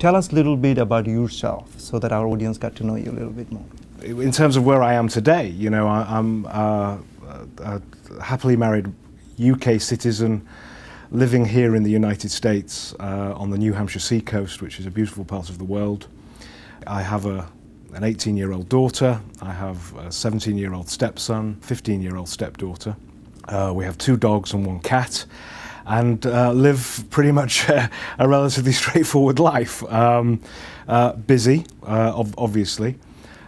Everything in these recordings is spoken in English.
Tell us a little bit about yourself so that our audience got to know you a little bit more. In terms of where I am today, you know, I'm a happily married UK citizen living here in the United States on the New Hampshire seacoast, which is a beautiful part of the world. I have an 18-year-old daughter, I have a 17-year-old stepson, 15-year-old stepdaughter. We have 2 dogs and 1 cat, and live pretty much a relatively straightforward life. Busy, obviously.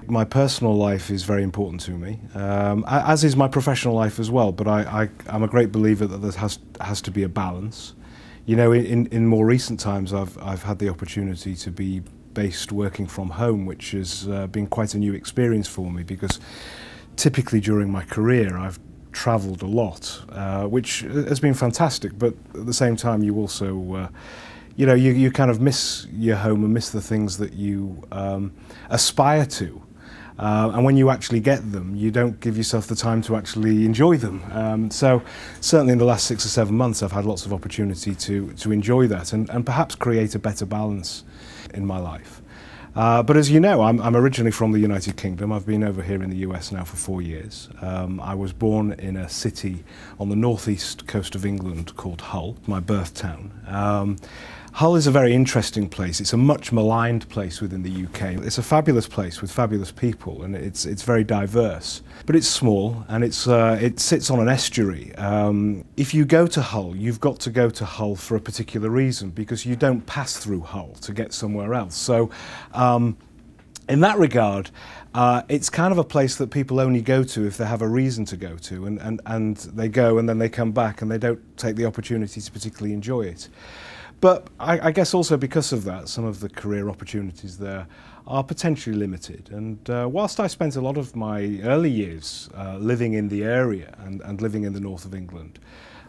My personal life is very important to me, as is my professional life as well, but I'm a great believer that there has to be a balance. You know, in more recent times I've had the opportunity to be based working from home, which has been quite a new experience for me, because typically during my career I've travelled a lot, which has been fantastic, but at the same time you also you know, you kind of miss your home and miss the things that you aspire to. And when you actually get them, you don't give yourself the time to actually enjoy them. So certainly in the last 6 or 7 months I've had lots of opportunity to enjoy that and perhaps create a better balance in my life. But as you know, I'm originally from the United Kingdom. I've been over here in the US now for 4 years. I was born in a city on the northeast coast of England called Hull, my birth town. Hull is a very interesting place. It's a much maligned place within the UK. It's a fabulous place with fabulous people, and it's very diverse. But it's small, and it sits on an estuary. If you go to Hull, you've got to go to Hull for a particular reason, because you don't pass through Hull to get somewhere else. So in that regard, it's kind of a place that people only go to if they have a reason to go to, and they go and then they come back and they don't take the opportunity to particularly enjoy it. But I guess also because of that, some of the career opportunities there are potentially limited. And whilst I spent a lot of my early years living in the area and living in the north of England,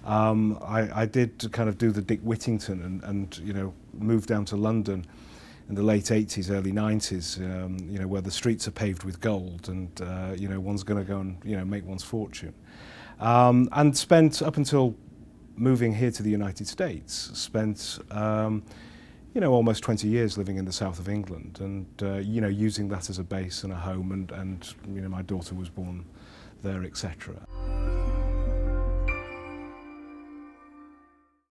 I did kind of do the Dick Whittington and you know, moved down to London in the late 80s, early 90s, you know, where the streets are paved with gold and you know, one's going to go and, you know, make one's fortune. And spent up until moving here to the United States, spent you know, almost 20 years living in the south of England, and you know, using that as a base and a home, and you know, my daughter was born there, etc.